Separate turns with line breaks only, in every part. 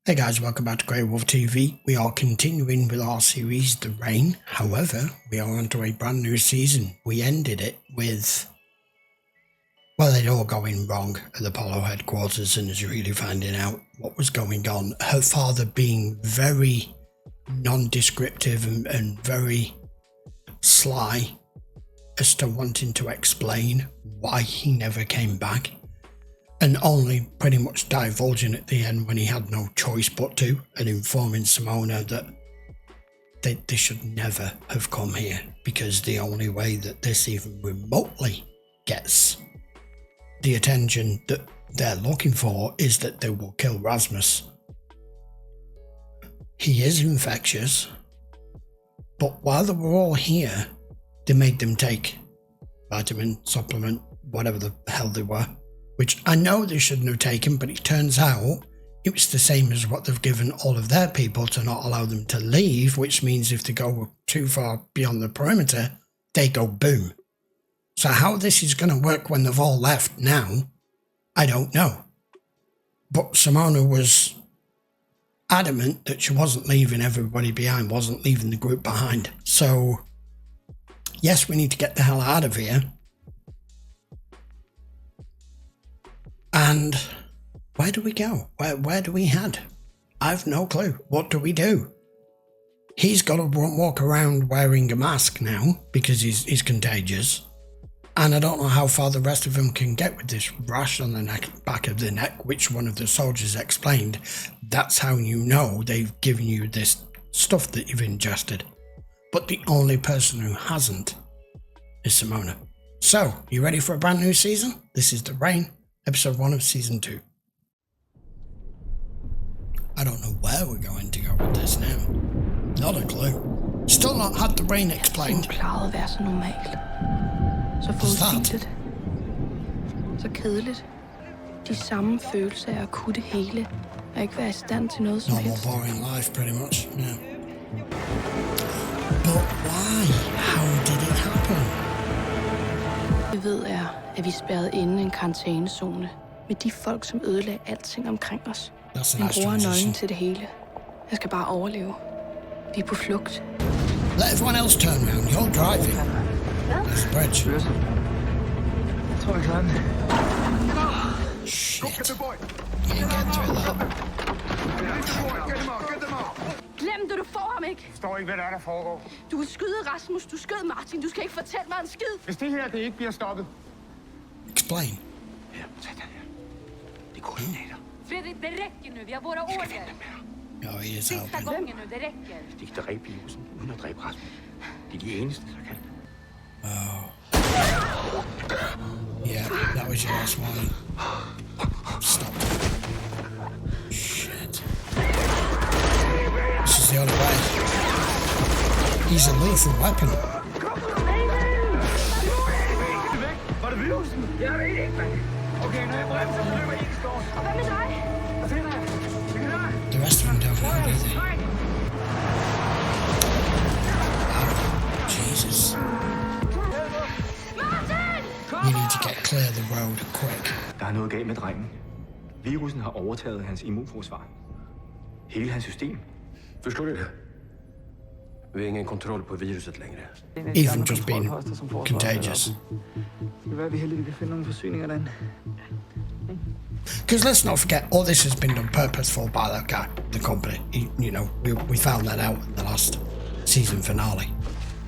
Hey guys, welcome back to GreyWolf TV. We are continuing with our series, The Rain. However, we are onto a brand new season. We ended it with, well, it all going wrong at the Apollo headquarters and is really finding out what was going on. Her father being very non-descriptive and very sly as to wanting to explain why he never came back. And only pretty much divulging at the end when he had no choice but to, and informing Simona that they should never have come here, because the only way that this even remotely gets the attention that they're looking for is that they will kill Rasmus. He is infectious, but while they were all here, they made them take vitamin, supplement, whatever the hell they were, which I know they shouldn't have taken, but it turns out it was the same as what they've given all of their people to not allow them to leave, which means if they go too far beyond the perimeter, they go boom. So how this is going to work when they've all left now, I don't know. But Simona was adamant that she wasn't leaving everybody behind, wasn't leaving the group behind. So, yes, we need to get the hell out of here. And where do we go? Where do we head? I've no clue. What do we do? He's got to walk around wearing a mask now because he's contagious. And I don't know how far the rest of them can get with this rash on the back of the neck, which one of the soldiers explained. That's how you know they've given you this stuff that you've ingested. But the only person who hasn't is Simona. So, you ready for a brand new season? This is The Rain. Episode 1 of Season 2. I don't know where we're going to go with this now. Not a clue. Still not had The Rain explained.
Plejede at være så normalt. Så forudsigeligt. Så kedeligt. De samme følelser af at kunne det hele. Og ikke være i stand til noget som helst.
Normal boring life, pretty much. Yeah. But why? How did it happen?
Det ved er, at vi er spærret inde i en karantænezone med de folk, som ødelagde alting omkring os. Min bror er nøglen til det hele. Jeg skal bare overleve. Vi er på flugt.
Let everyone else turn around. You're driving. There's a bridge.
Jeg tror, jeg klarer den.
Shit. You get through that.
Glem det, du får ham ikke.
Jeg forstår ikke, hvad der er, der foregår.
Du vil skyde Rasmus, du skød Martin. Du skal ikke fortælle mig en skid.
Hvis det her, det ikke bliver stoppet.
Explain.
Her, tag den her. Det er koordinater.
Fredrik, det rækker nu. Vi har våra order.
Oh, he is
Sista
helping.
gången nu, det räcker.
De kan dræbe virusen, uden at dræbe Rasmus. Det er de eneste, der kan.
Oh. Yeah, that was your last warning. Stop. Shit. This is the only way. He's a lethal weapon.
Var det virusen? Jeg ved ikke, mand. Okay, når jeg bremser, så løber I ikke skåret.
Og hvad med dig?
Hvad finder jeg?
The rest of them don't know, do they? Oh, Jesus. We need to get clear the road quick.
Der er noget galt med drengen. Virusen har overtaget hans immunforsvar. Hele hans system.
Förstår du det? Vi har ingen kontroll på viruset längre.
Even just being contagious.
Det kan være, vi heldigvis kan finde nogle forsyninger derinde.
Because let's not forget, all this has been done purposeful by that guy, the company. You know, we found that out in the last season finale.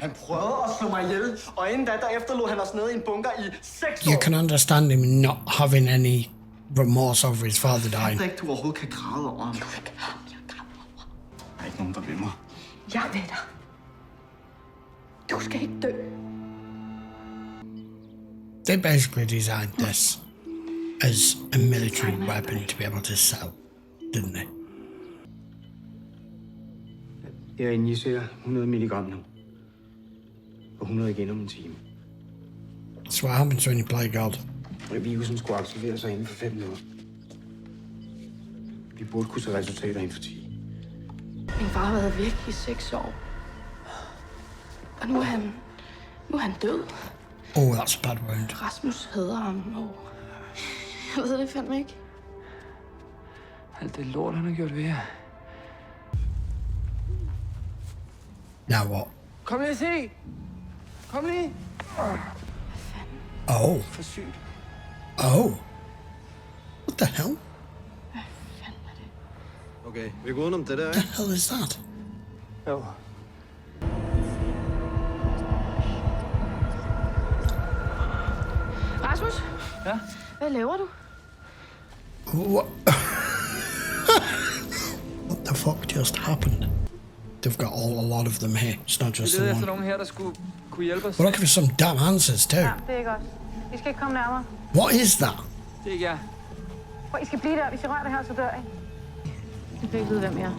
Han prøvede at slå mig ihjel, og inden da, der efterlod han os nede i en bunker i 6 år.
You can understand him not having any remorse over his father dying.
Jeg ved ikke, du overhovedet kan græde over ham.
Du vil ham, jeg græder over.
Der er ikke nogen, der vil mig.
Jeg ved dig. Du skal ikke dø.
They basically designed this as a military weapon to be able to sell, didn't they?
Jeg injicerer 100 milligram nu. Og 100 igen om en time.
That's what happens when you play God.
Virusen skulle activere sig inden for 5 minutter. Vi burde kunne se resultater inden for 10.
Min far har været væk i 6 år. Og nu er han død.
Oh, that's a bad wound.
Rasmus hader ham, og jeg ved det fandme ikke.
Alt det lort, han har gjort ved jer.
Now what?
Kom lige og se! Kom lige!
Oh.
For sygt.
Oh. What the hell?
Okay, vi går udenom det der,
What the hell is that?
Jo.
Rasmus?
Ja?
Hvad laver du?
What? What the fuck just happened? They've got a lot of them here. It's not just
Vi
the
leder efter
one.
nogen her, der skulle kunne hjælpe os.
We're looking for some damn answers too.
Ja, det er ikke os. Vi skal ikke komme nærmere.
What is that?
Det er ikke jer.
Prøv, I skal blive der. Hvis I rører det her, så dør I. Vi kan ikke vide, hvem I er.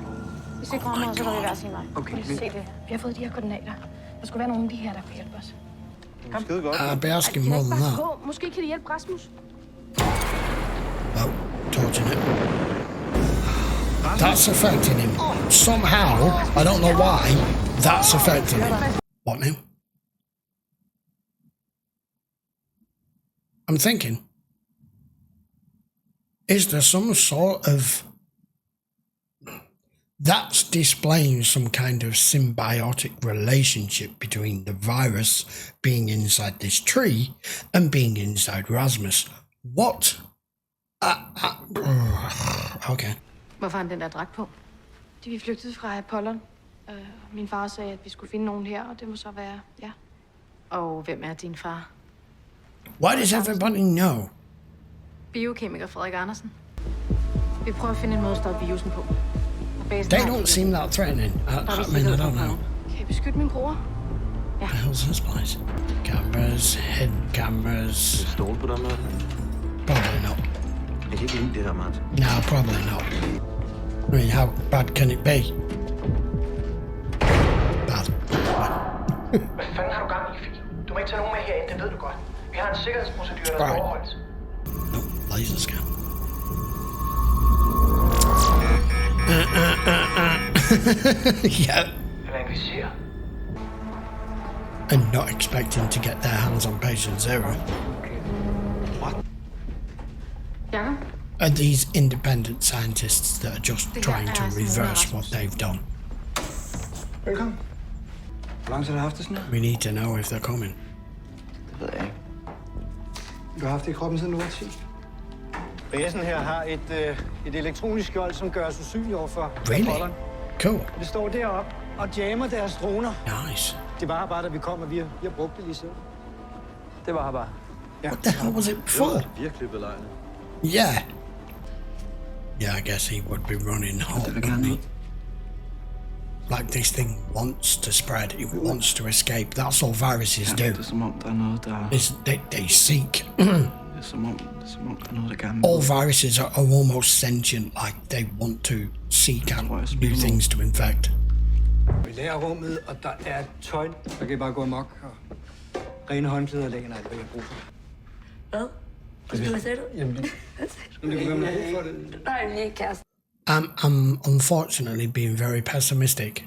Hvis I kommer, så går vi hver sin vej.
Okay,
Se det.
Vi har fået de her koordinater. Der skulle være nogen af de her, der kunne hjælpe os.
Skide godt.
I'll be asking
Kan
more
ikke
than
bare
that.
gå? Måske kan de hjælpe Rasmus.
Oh, torching it. That's affecting him. Somehow, I don't know why, that's affecting him. What now? I'm thinking, is there some sort of... That's displaying some kind of symbiotic relationship between the virus being inside this tree and being inside Rasmus. What? Okay.
Hvorfor har han den der dragt på? Vi flygtede fra Apollon. Min far sagde, at vi skulle finde nogen her, og det må så være ja.
Og hvem er din far?
Why does everybody know?
Biokemiker Frederik Andersen. Vi prøver at finde en måde at stoppe virusen på.
They don't seem that threatening. I mean, I don't know.
Kan jeg beskytte min bror?
What the hell's this place? Cameras, hidden cameras.
Stole på dem her.
Probably not.
Jeg kan ikke lide det her, Mads.
No, probably not. I mean, how bad can it be? Bad.
Hvad fanden har du gang i, Fie? Du må ikke tage nogen med herind, det ved du godt. Vi har en sikkerhedsprocedure, der skal
Right.
overholdes.
No, laser scan. Yeah.
Eller en visir.
And not expecting to get their hands on patient zero.
Jakob?
Are these independent scientists that are just trying to reverse what they've done?
Velkommen. Hvor lang tid har du haft det sådan her?
We need to know if they're coming.
Det ved jeg ikke. Du har haft det i kroppen siden du var 10.
Basen her har et elektronisk skjold, som gør os usynlige overfor
Really?
Apollon.
Cool.
Det står deroppe og jammer deres droner.
Nice.
Det var bare, da vi kom, og vi har brugt det lige siden.
Det var her bare.
What the hell was it for?
Virkelig belejligt.
Yeah. Yeah, I guess he would be running hot,
vil
wouldn't
gerne
he?
ud.
Like this thing wants to spread, it wants to escape. That's all viruses do.
Det er som om, der er noget, der...
Is they seek.
Det er som om, der er noget, der gerne...
All viruses are almost sentient, like they want to seek out new things to infect.
Vi lærer rummet, og der er et tøj, der kan bare gå amok. Og rene håndklæder lægger, alt hvad jeg bruger for.
Hvad? Hvad sagde du?
Jamen, det kan være, man har brug for det.
Nej, vi er ikke kærester.
I'm unfortunately being very pessimistic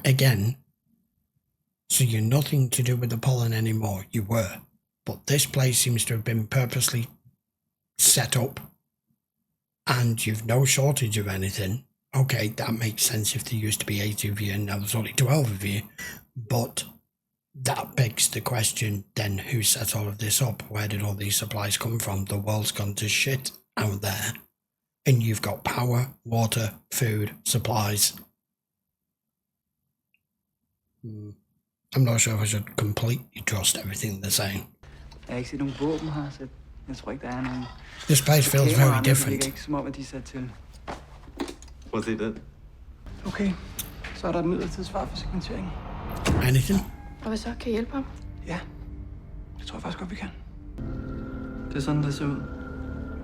again. So you're nothing to do with the pollen anymore. You were. But this place seems to have been purposely set up. And you've no shortage of anything. Okay, that makes sense if there used to be 8 of you and now there's only 12 of you. But that begs the question, then who set all of this up? Where did all these supplies come from? The world's gone to shit out there. And you've got power, water, food, supplies. I'm not sure if I should completely trust everything they're saying.
Jeg har ikke set nogen våben her, så jeg tror ikke, der er nogen...
This place feels very
Det
different.
virker ikke som om, at de er sat til.
Prøv at se den.
Okay, så er der et midlertidigt svar for segmenteringen.
Anything?
Og hvad så? Kan I hjælpe ham?
Ja, det tror jeg faktisk godt, vi kan. Det er sådan, det ser ud.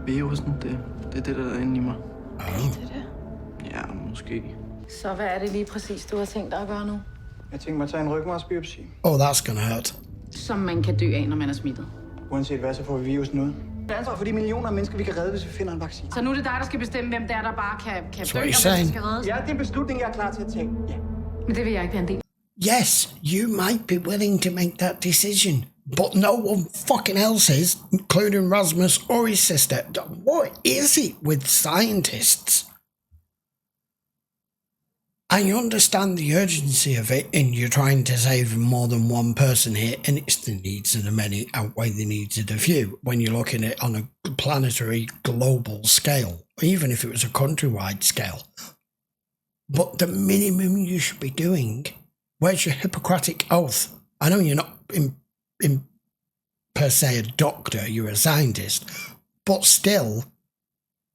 Virusen, det er det, der er inde i mig.
Det er det.
Ja, måske.
Så hvad er det lige præcis, du har tænkt dig at gøre nu?
Jeg tænker mig at tage en rygmarvsbiopsi.
Oh, that's gonna hurt.
Som man kan dø af, når man er smittet.
Uanset hvad, så får vi virusen ud. Det er ansvar for de millioner af mennesker, vi kan redde, hvis vi finder en vaccine.
Så nu er det dig, der skal bestemme, hvem det er, der bare kan dø,
what
og
you're
hvem
saying.
der skal reddes.
Ja, det er en beslutning, jeg er klar til at tage. Ja.
Men det vil jeg ikke være en del.
Yes, you might be willing to make that decision, but no one fucking else is, including Rasmus or his sister. What is it with scientists? I understand the urgency of it, and you're trying to save more than one person here, and it's the needs of the many outweigh the needs of the few when you're looking at it on a planetary, global scale, even if it was a countrywide scale. But the minimum you should be doing, where's your Hippocratic oath? I know you're not in per se a doctor, you're a scientist, but still,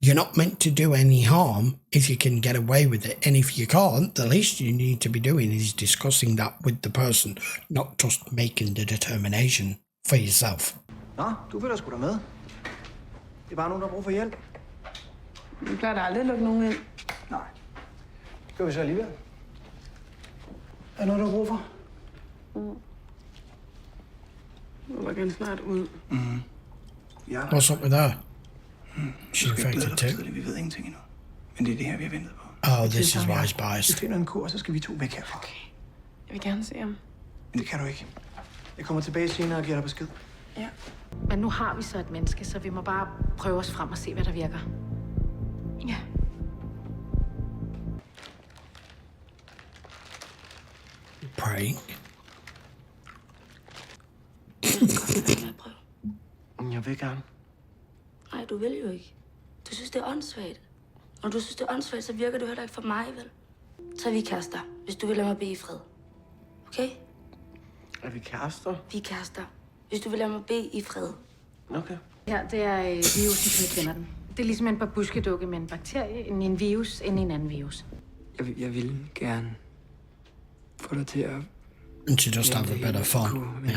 you're not meant to do any harm if you can get away with it. And if you can't, the least you need to be doing is discussing that with the person, not just making the determination for yourself.
Nå, du følger sgu da med. Det er bare nogen, der har brug for hjælp.
Vi plejer da aldrig at lukke nogen ind.
Nej. Gør vi så alligevel? Er noget, du har brug for?
Nu var den snart ud.
Ja.
What's up with that? She's infected too.
Vi ved ingenting endnu. Men det er det her, vi har ventet på.
Oh, this is why he's
Vi
biased.
finder en kur, og så skal vi 2 væk herfra.
Okay. Jeg vil gerne se ham.
Men det kan du ikke. Jeg kommer tilbage senere og giver dig besked.
Ja.
Men nu har vi så et menneske, så vi må bare prøve os frem og se, hvad der virker.
Ja.
Praying.
Jeg vil gerne.
Nej, du vil jo ikke. Du synes, det er åndssvagt. Og du synes, det er åndssvagt, så virker du heller ikke for mig, vel? Så er vi kærester, hvis du vil lade mig blive i fred. Okay?
Er vi kærester?
Vi er kærester, hvis du vil lade mig blive i fred.
Okay.
Her, det er virusen, som vi kender den. Det er ligesom en babuskedukke med en bakterie, en virus, en anden virus.
Jeg vil gerne få dig til at...
And she just have a better fun. Yeah.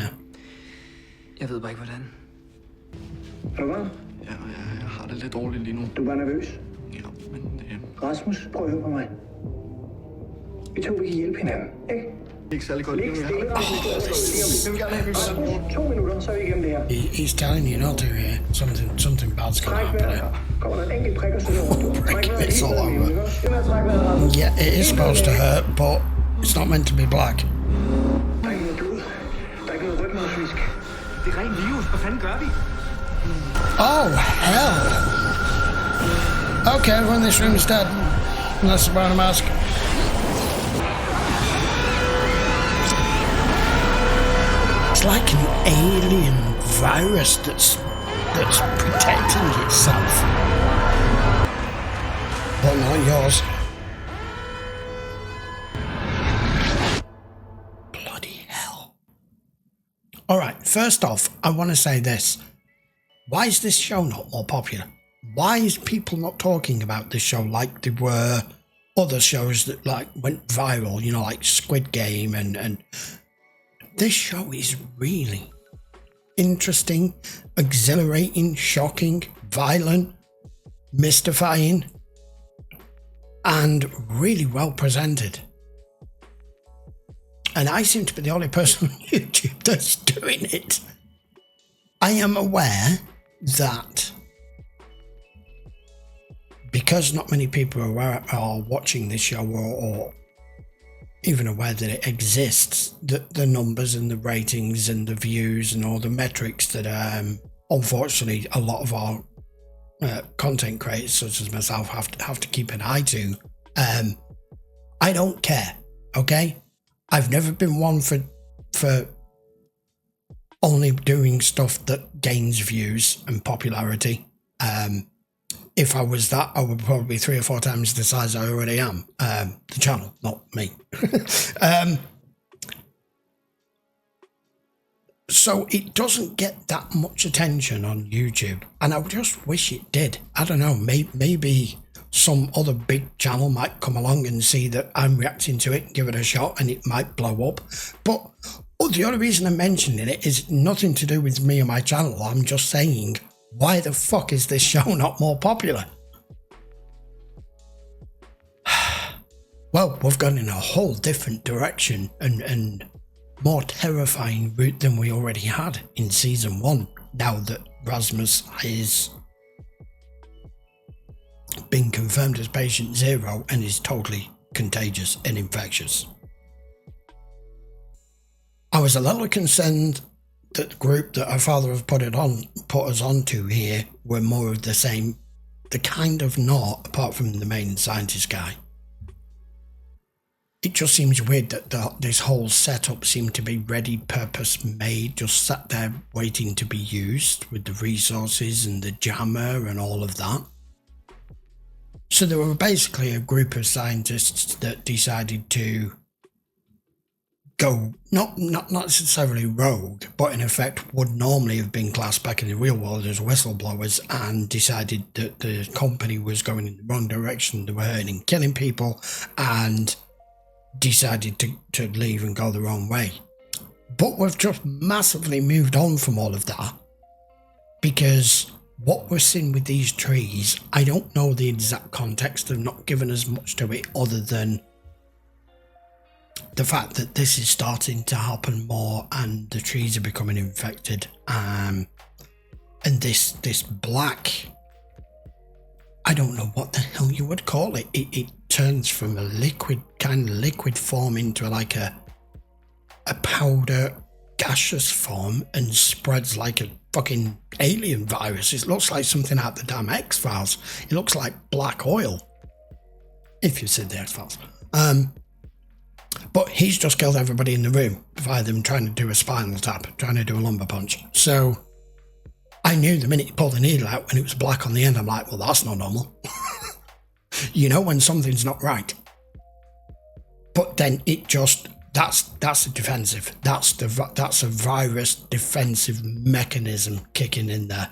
Jeg ved bare ikke, hvordan.
Er du varm? Ja, jeg har det lidt dårligt lige nu. Du er bare nervøs? Ja, men... Rasmus, prøv at høre på mig. Vi 2 vi kan hjælpe hinanden, ikke? Ikke særlig godt. Læg stille, Rasmus, 2 minutter, så er vi igennem det her.
He's telling you not to hear. Something bad's gonna happen here.
Kommer der en enkelt prik og sætter over.
It's all over. Yeah, it is supposed to hurt, but it's not meant to be black.
Der er ikke noget blod. Der er ikke noget rygmavsvisk.
Det er ren virus. Hvad fanden gør vi?
Oh, hell. Okay, everyone in this room is dead. Unless they're wearing a mask. It's like an alien virus that's protecting itself. But not yours. Bloody hell. Alright, first off, I want to say this. Why is this show not more popular? Why is people not talking about this show like they were other shows that like went viral, you know, like Squid Game and this show is really interesting, exhilarating, shocking, violent, mystifying, and really well presented. And I seem to be the only person on YouTube that's doing it. I am aware that because not many people are watching this show or even aware that it exists, the numbers and the ratings and the views and all the metrics that unfortunately a lot of our content creators such as myself have to keep an eye to. I don't care, okay? I've never been one for only doing stuff that gains views and popularity. If I was that, I would probably be 3 or 4 times the size I already am. The channel, not me. So it doesn't get that much attention on YouTube, and I just wish it did. I don't know, maybe some other big channel might come along and see that I'm reacting to it, give it a shot, and it might blow up. But the only reason I'm mentioning it is nothing to do with me and my channel. I'm just saying, why the fuck is this show not more popular? Well, we've gone in a whole different direction and more terrifying route than we already had in season 1, now that Rasmus is been confirmed as patient 0 and is totally contagious and infectious. I was a little concerned that the group that our father has put us onto here were more of the same, the kind of not, apart from the main scientist guy. it just seems weird that this whole setup seemed to be ready, purpose made, just sat there waiting to be used with the resources and the jammer and all of that. So there were basically a group of scientists that decided to go, not necessarily rogue, but in effect would normally have been classed back in the real world as whistleblowers, and decided that the company was going in the wrong direction. They were hurting and killing people, and decided to leave and go their own way. But we've just massively moved on from all of that, because what we're seeing with these trees, I don't know the exact context. They've not given us much to it other than the fact that this is starting to happen more and the trees are becoming infected. And this black, I don't know what the hell you would call it. It turns from a liquid form into like a powder gaseous form and spreads like a fucking alien virus. It looks like something out the damn X-Files. It looks like black oil, if you said the X-Files. But he's just killed everybody in the room via them trying to do a spinal tap, trying to do a lumbar punch. So I knew the minute he pulled the needle out and it was black on the end, I'm like, well, that's not normal. You know when something's not right. But then it just, that's a defensive. That's a virus defensive mechanism kicking in there.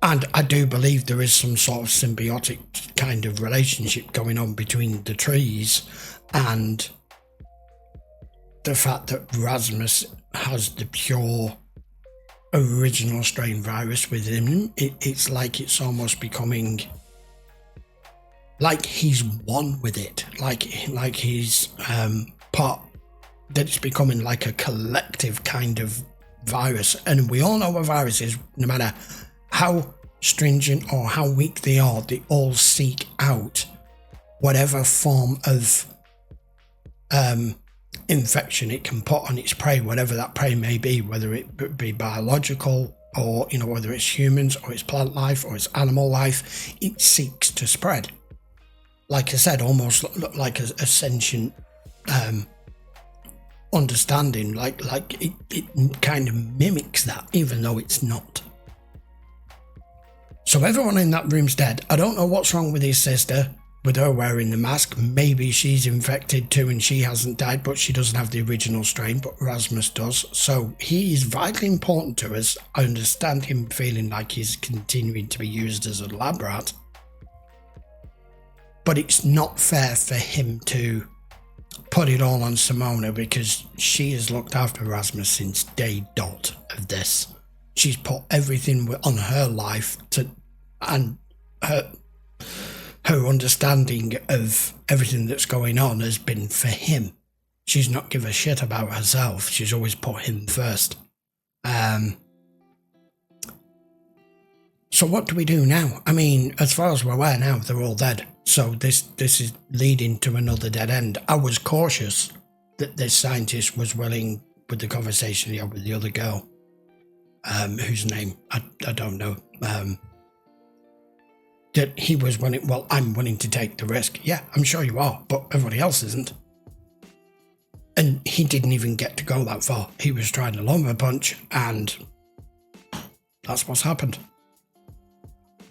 And I do believe there is some sort of symbiotic kind of relationship going on between the trees and the fact that Rasmus has the pure original strain virus within him. It's like it's almost becoming like he's one with it, like he's part, that it's becoming like a collective kind of virus. And we all know what virus is, no matter how stringent or how weak they all seek out whatever form of infection it can put on its prey, whatever that prey may be, whether it be biological or, you know, whether it's humans or it's plant life or it's animal life, it seeks to spread. Like I said, almost like a sentient understanding, like it kind of mimics that, even though it's not. So everyone in that room's dead. I don't know what's wrong with his sister, with her wearing the mask. Maybe she's infected too and she hasn't died, but she doesn't have the original strain, but Rasmus does. So he is vitally important to us. I understand him feeling like he's continuing to be used as a lab rat. But it's not fair for him to put it all on Simona, because she has looked after Rasmus since day dot of this. She's put everything on her life and her understanding of everything that's going on has been for him. She's not give a shit about herself. She's always put him first. So what do we do now? I mean, as far as we're aware now, they're all dead. So this is leading to another dead end. I was cautious that this scientist was willing, with the conversation he had with the other girl, whose name I don't know, that he was willing, well, I'm willing to take the risk. Yeah, I'm sure you are, but everybody else isn't. And he didn't even get to go that far. He was trying to lumbar punch, and that's what's happened.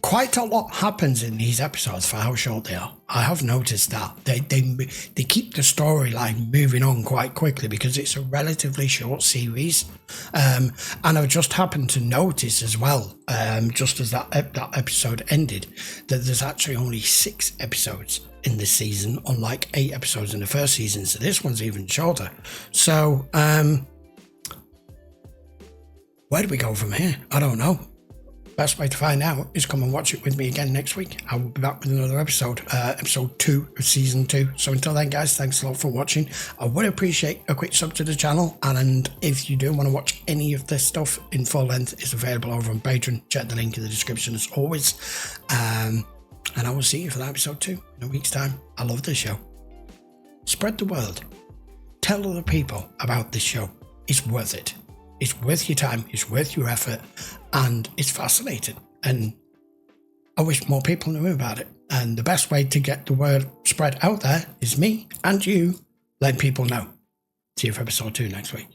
Quite a lot happens in these episodes for how short they are. I have noticed that. They keep the storyline moving on quite quickly because it's a relatively short series. And I've just happened to notice as well, just as that episode ended, that there's actually only 6 episodes in this season, unlike 8 episodes in the first season. So this one's even shorter. So, where do we go from here? I don't know. Best way to find out is come and watch it with me again next week. I will be back with another episode, episode 2 of season 2. So until then, guys, thanks a lot for watching. I would appreciate a quick sub to the channel, and if you do want to watch any of this stuff in full length, it's available over on Patreon. Check the link in the description as always. And I will see you for that episode 2 in a week's time. I love this show. Spread the word. Tell other people about this show. It's worth it. It's worth your time, it's worth your effort, and it's fascinating. And I wish more people knew about it. And the best way to get the word spread out there is me and you letting people know. See you for episode 2 next week.